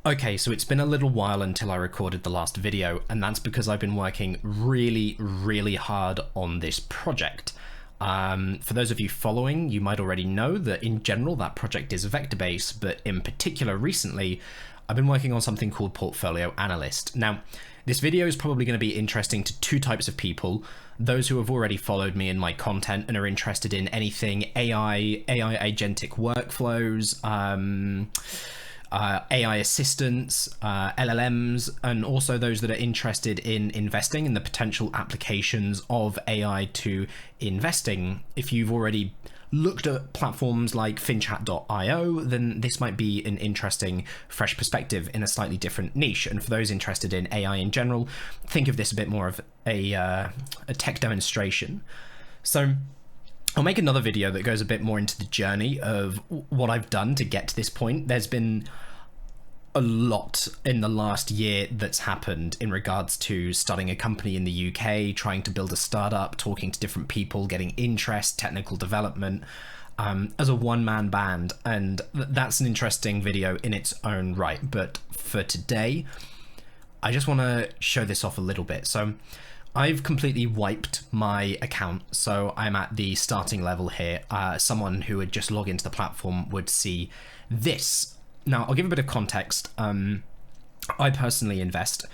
Okay, so it's been a little while until I recorded the last video, and that's because I've been working really hard on this project. For those of you following, you might already know that in general that project is VectaBass, but in particular recently, I've been working on something called Portfolio Analyst. Now, this video is probably going to be interesting to two types of people: those who have already followed me in my content and are interested in anything AI agentic workflows, AI assistants, LLMs, and also those that are interested in investing in the potential applications of AI to investing. If you've already looked at platforms like finchat.io, then this might be an interesting, fresh perspective in a slightly different niche. And for those interested in AI in general, think of this a bit more of a tech demonstration. So I'll make another video that goes a bit more into the journey of what I've done to get to this point. There's been a lot in the last year that's happened in regards to starting a company in the UK, trying to build a startup, talking to different people, getting interest, technical development, as a one-man band. And that's an interesting video in its own right. But for today, I just want to show this off a little bit. So I've completely wiped my account, so I'm at the starting level here. Someone who would just log into the platform would see this. Now, I'll give a bit of context. I personally invest,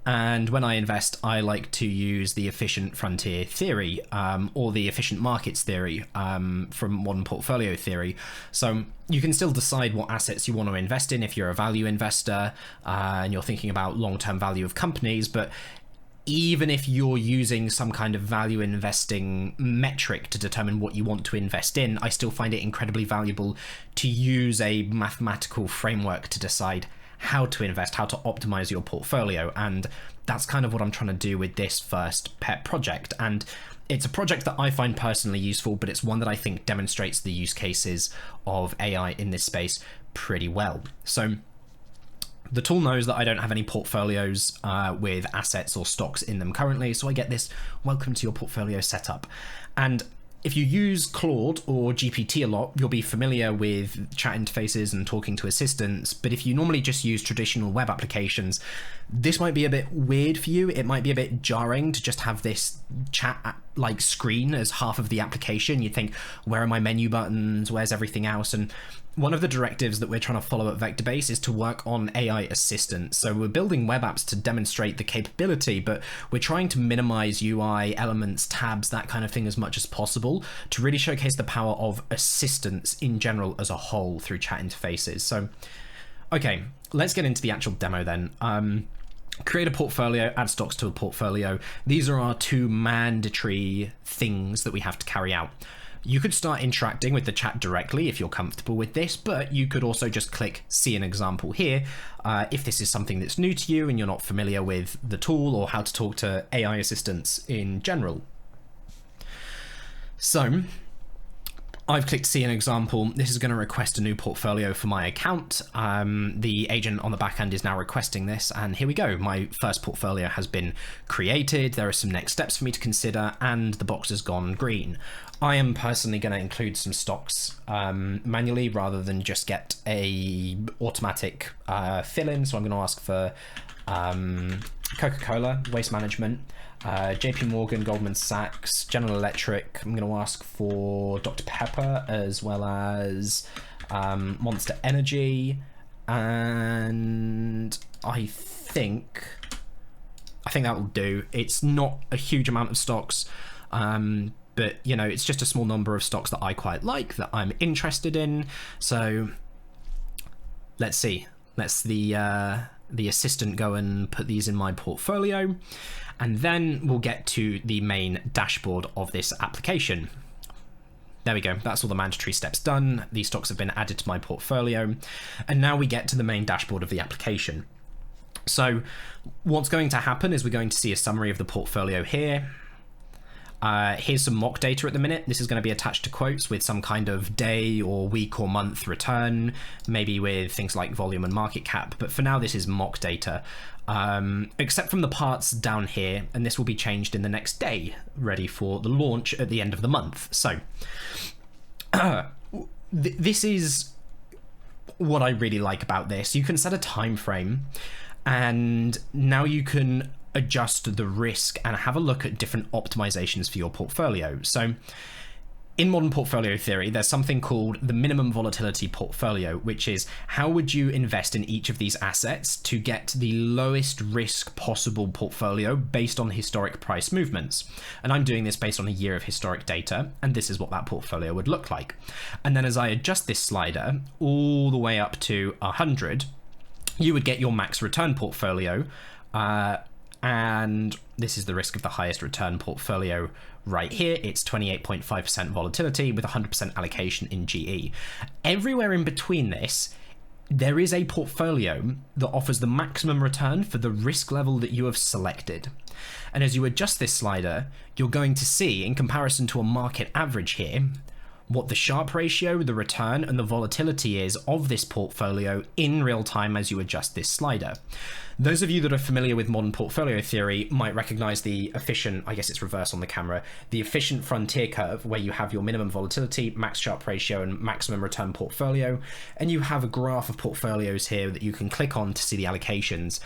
and when I invest, I like to use the efficient frontier theory, or the efficient markets theory, from modern portfolio theory. So you can still decide what assets you want to invest in if you're a value investor, and you're thinking about long-term value of companies, but even if you're using some kind of value investing metric to determine what you want to invest in, I still find it incredibly valuable to use a mathematical framework to decide how to invest, how to optimize your portfolio. And that's kind of what I'm trying to do with this first pet project. And it's a project that I find personally useful, but it's one that I think demonstrates the use cases of AI in this space pretty well. So the tool knows that I don't have any portfolios with assets or stocks in them currently, so I get this welcome to your portfolio setup. And if you use Claude or GPT a lot, you'll be familiar with chat interfaces and talking to assistants, but if you normally just use traditional web applications, this might be a bit weird for you. It might be a bit jarring to just have this chat like screen as half of the application. You'd think, where are my menu buttons? Where's everything else? And one of the directives that we're trying to follow at VectaBass is to work on AI assistance. So we're building web apps to demonstrate the capability, but we're trying to minimize UI, elements, tabs, that kind of thing as much as possible to really showcase the power of assistance in general as a whole through chat interfaces. So, okay, let's get into the actual demo then. Create a portfolio, add stocks to a portfolio. These are our two mandatory things that we have to carry out. You could start interacting with the chat directly if you're comfortable with this, but you could also just click see an example here if this is something that's new to you and you're not familiar with the tool or how to talk to AI assistants in general. So I've clicked see an example. This is going to request a new portfolio for my account. The agent on the back end is now requesting this, and here we go. My first portfolio has been created. There are some next steps for me to consider, and the box has gone green. I am personally going to include some stocks manually rather than just get a automatic fill-in. So I'm going to ask for Coca-Cola, Waste Management, JP Morgan, Goldman Sachs, General Electric. I'm going to ask for Dr. Pepper, as well as Monster Energy, and I think that will do. It's not a huge amount of stocks, but you know, it's just a small number of stocks that I quite like, that I'm interested in. So let's see. Let's the assistant go and put these in my portfolio, and then we'll get to the main dashboard of this application. There we go. That's all the mandatory steps done. These stocks have been added to my portfolio, and now we get to the main dashboard of the application. So what's going to happen is we're going to see a summary of the portfolio here. Here's some mock data at the minute. This is going to be attached to quotes with some kind of day or week or month return, maybe with things like volume and market cap. But for now, this is mock data, except from the parts down here, and this will be changed in the next day, ready for the launch at the end of the month. So this is what I really like about this. You can set a time frame, and now you can adjust the risk and have a look at different optimizations for your portfolio. So in modern portfolio theory, there's something called the minimum volatility portfolio, which is how would you invest in each of these assets to get the lowest risk possible portfolio based on historic price movements. And I'm doing this based on a year of historic data, and this is what that portfolio would look like. And then as I adjust this slider all the way up to 100, you would get your max return portfolio, and this is the risk of the highest return portfolio right here. It's 28.5% volatility with 100% allocation in GE. Everywhere in between this, there is a portfolio that offers the maximum return for the risk level that you have selected. And as you adjust this slider, you're going to see, in comparison to a market average here, what the Sharpe ratio, the return, and the volatility is of this portfolio in real time as you adjust this slider. Those of you that are familiar with modern portfolio theory might recognize the efficient, I guess it's reverse on the camera, the efficient frontier curve where you have your minimum volatility, max Sharpe ratio, and maximum return portfolio. And you have a graph of portfolios here that you can click on to see the allocations.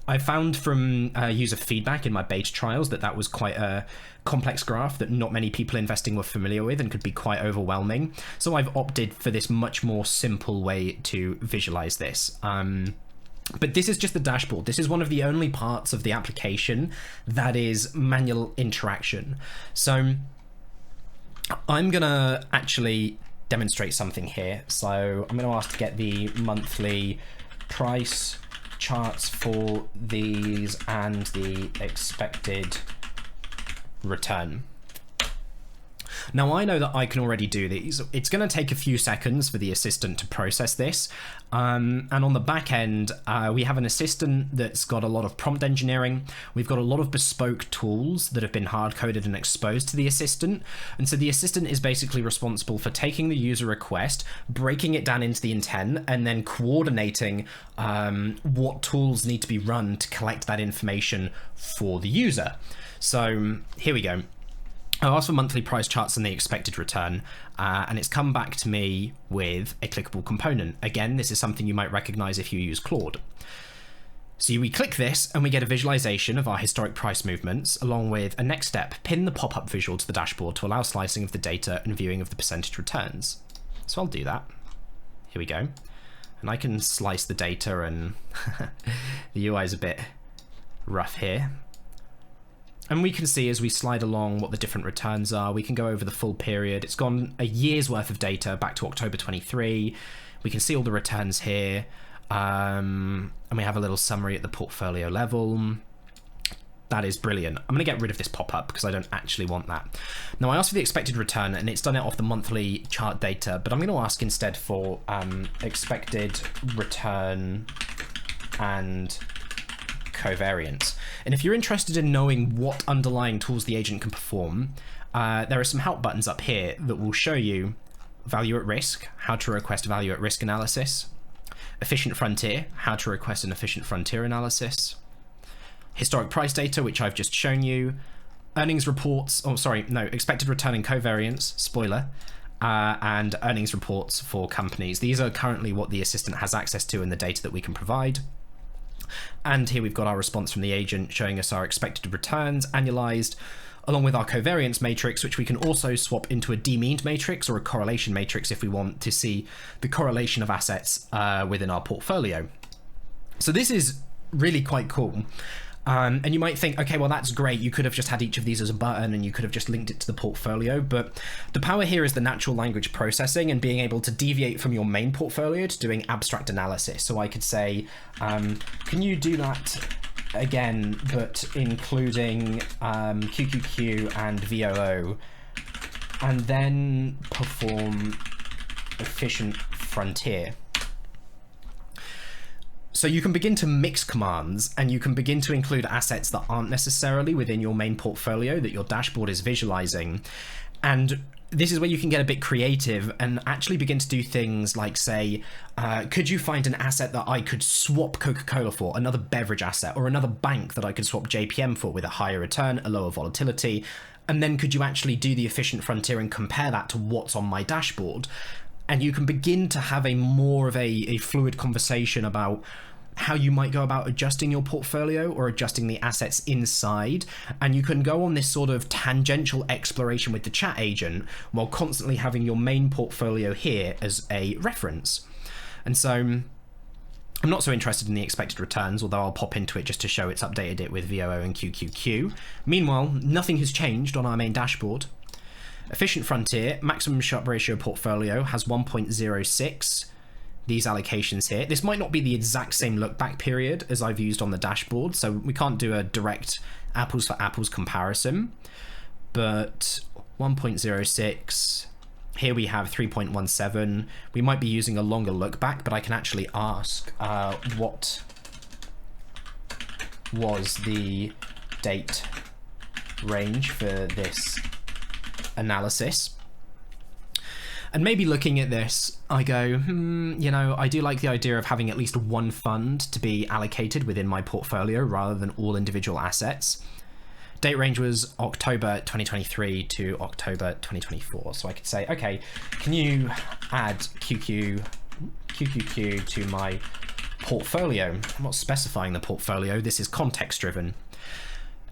I found from user feedback in my beta trials that was quite a complex graph that not many people investing were familiar with and could be quite overwhelming. So I've opted for this much more simple way to visualize this. But this is just the dashboard. This is one of the only parts of the application that is manual interaction. So I'm gonna actually demonstrate something here. So I'm gonna ask to get the monthly price charts for these and the expected return. Now I know that I can already do these. It's going to take a few seconds for the assistant to process this. And on the back end, we have an assistant that's got a lot of prompt engineering. We've got a lot of bespoke tools that have been hard-coded and exposed to the assistant. And so the assistant is basically responsible for taking the user request, breaking it down into the intent, and then coordinating what tools need to be run to collect that information for the user. So here we go. I've asked for monthly price charts and the expected return, and it's come back to me with a clickable component. Again, this is something you might recognize if you use Claude. So we click this and we get a visualization of our historic price movements, along with a next step, pin the pop-up visual to the dashboard to allow slicing of the data and viewing of the percentage returns. So I'll do that. Here we go. And I can slice the data, and the UI is a bit rough here. And we can see as we slide along what the different returns are. We can go over the full period. It's gone a year's worth of data back to October 23. We can see all the returns here. And we have a little summary at the portfolio level. That is brilliant. I'm going to get rid of this pop-up because I don't actually want that. Now I asked for the expected return, and it's done it off the monthly chart data, but I'm going to ask instead for expected return and covariance. And if you're interested in knowing what underlying tools the agent can perform, there are some help buttons up here that will show you value at risk, how to request value at risk analysis, efficient frontier, how to request an efficient frontier analysis, historic price data, which I've just shown you, earnings reports, expected return and covariance, spoiler, and earnings reports for companies. These are currently what the assistant has access to in the data that we can provide. And here we've got our response from the agent showing us our expected returns annualized, along with our covariance matrix, which we can also swap into a demeaned matrix or a correlation matrix if we want to see the correlation of assets within our portfolio. So this is really quite cool. And you might think, okay, well, that's great. You could have just had each of these as a button and you could have just linked it to the portfolio. But the power here is the natural language processing and being able to deviate from your main portfolio to doing abstract analysis. So I could say, can you do that again, but including QQQ and VOO, and then perform efficient frontier. So you can begin to mix commands, and you can begin to include assets that aren't necessarily within your main portfolio that your dashboard is visualizing. And this is where you can get a bit creative and actually begin to do things like say, could you find an asset that I could swap Coca-Cola for, another beverage asset, or another bank that I could swap JPM for with a higher return, a lower volatility? And then could you actually do the efficient frontier and compare that to what's on my dashboard? and you can begin to have a more of a fluid conversation about how you might go about adjusting your portfolio or adjusting the assets inside. And you can go on this sort of tangential exploration with the chat agent while constantly having your main portfolio here as a reference. And so I'm not so interested in the expected returns, although I'll pop into it just to show it's updated it with VOO and QQQ. Meanwhile, nothing has changed on our main dashboard. Efficient Frontier, maximum Sharpe ratio portfolio has 1.06. These allocations here. This might not be the exact same look back period as I've used on the dashboard, so we can't do a direct apples for apples comparison, but 1.06, here we have 3.17. We might be using a longer look back, but I can actually ask what was the date range for this analysis. And maybe looking at this, I go, you know, I do like the idea of having at least one fund to be allocated within my portfolio rather than all individual assets. Date range was October 2023 to October 2024. So I could say, okay, can you add QQQ to my portfolio? I'm not specifying the portfolio. This is context driven.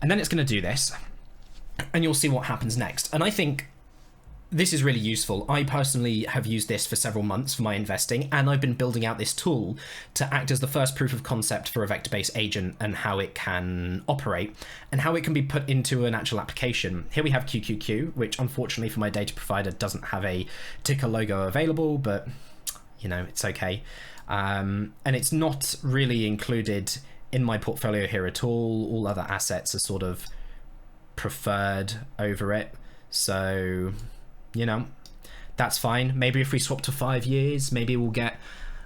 And then it's going to do this, and you'll see what happens next. And I think this is really useful. I personally have used this for several months for my investing, and I've been building out this tool to act as the first proof of concept for a VectaBass agent and how it can operate and how it can be put into an actual application. Here we have QQQ, which unfortunately for my data provider doesn't have a ticker logo available, but you know, it's okay. And it's not really included in my portfolio here at all. All other assets are sort of preferred over it. So, you know, that's fine. Maybe if we swap to 5 years, maybe we'll get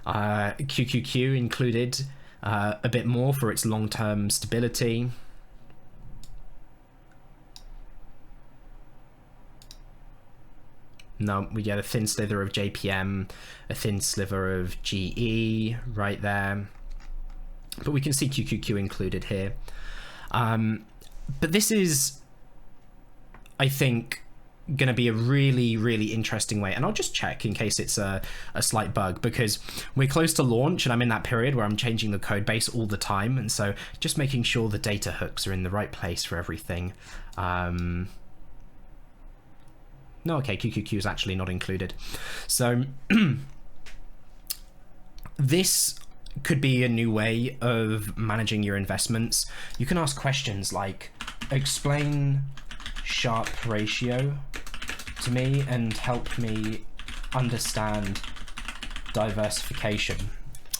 QQQ included a bit more for its long-term stability. No, we get a thin slither of JPM, a thin sliver of GE right there. But we can see QQQ included here. But this is, I think, going to be a really, really interesting way. And I'll just check in case it's a slight bug, because we're close to launch and I'm in that period where I'm changing the code base all the time. And so just making sure the data hooks are in the right place for everything. No, okay, QQQ is actually not included. So this could be a new way of managing your investments. You can ask questions like, explain Sharpe ratio to me and help me understand diversification.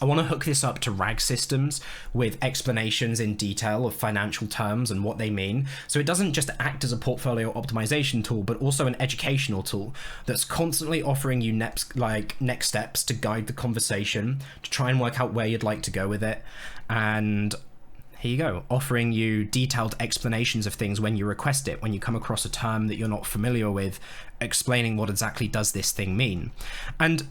I want to hook this up to RAG systems with explanations in detail of financial terms and what they mean. So it doesn't just act as a portfolio optimization tool, but also an educational tool that's constantly offering you next steps to guide the conversation, to try and work out where you'd like to go with it. And here you go, offering you detailed explanations of things when you request it, when you come across a term that you're not familiar with, explaining what exactly does this thing mean. And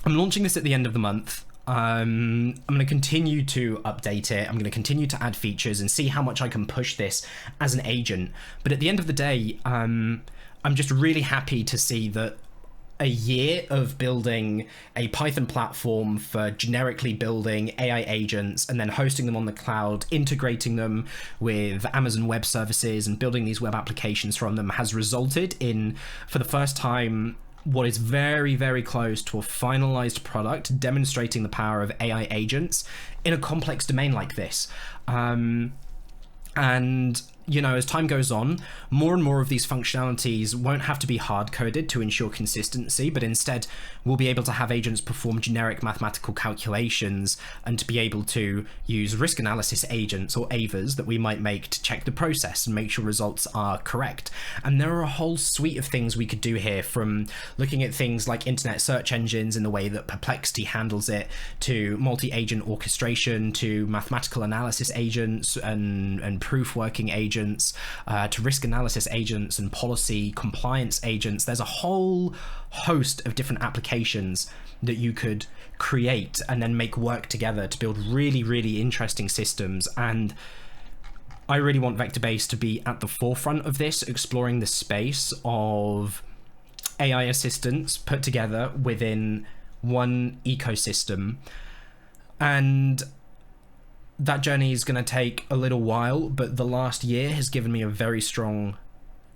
I'm launching this at the end of the month. I'm going to continue to update it. I'm going to continue to add features and see how much I can push this as an agent. But at the end of the day, I'm just really happy to see that a year of building a Python platform for generically building AI agents and then hosting them on the cloud, integrating them with Amazon Web Services and building these web applications from them has resulted in, for the first time, what is very, very close to a finalized product demonstrating the power of AI agents in a complex domain like this. And, you know, as time goes on, more and more of these functionalities won't have to be hard-coded to ensure consistency, but instead we'll be able to have agents perform generic mathematical calculations and to be able to use risk analysis agents or AIVAs that we might make to check the process and make sure results are correct. And there are a whole suite of things we could do here, from looking at things like internet search engines in the way that Perplexity handles it, to multi-agent orchestration, to mathematical analysis agents and proof working agents, to risk analysis agents and policy compliance agents. There's a whole host of different applications that you could create and then make work together to build really, really interesting systems. And I really want VectaBass to be at the forefront of this, exploring the space of AI assistants put together within one ecosystem. And that journey is going to take a little while, but the last year has given me a very strong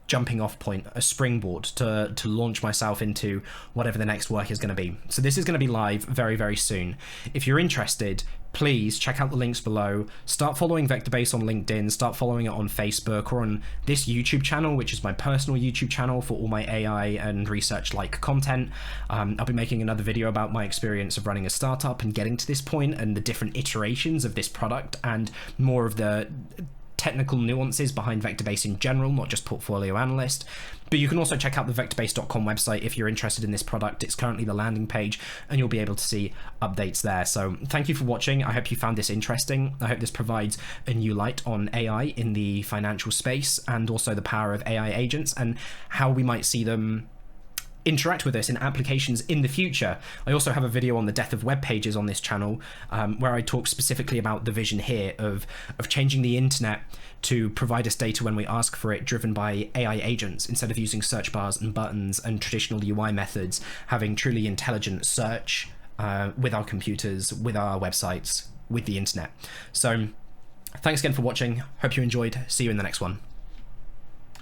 jumping off point, a springboard to launch myself into whatever the next work is going to be. So this is going to be live very, very soon. If you're interested, please check out the links below. Start following VectaBass on LinkedIn, start following it on Facebook, or on this YouTube channel, which is my personal YouTube channel for all my AI and research like content. I'll be making another video about my experience of running a startup and getting to this point and the different iterations of this product and more of the technical nuances behind VectaBass in general, not just Portfolio Analyst. But you can also check out the VectaBass.com website if you're interested in this product. It's currently the landing page and you'll be able to see updates there. So thank you for watching. I hope you found this interesting. I hope this provides a new light on AI in the financial space and also the power of AI agents and how we might see them interact with us in applications in the future. I also have a video on the death of web pages on this channel where I talk specifically about the vision here of changing the internet to provide us data when we ask for it, driven by AI agents instead of using search bars and buttons and traditional UI methods, having truly intelligent search with our computers, with our websites, with the internet. So thanks again for watching. Hope you enjoyed. See you in the next one.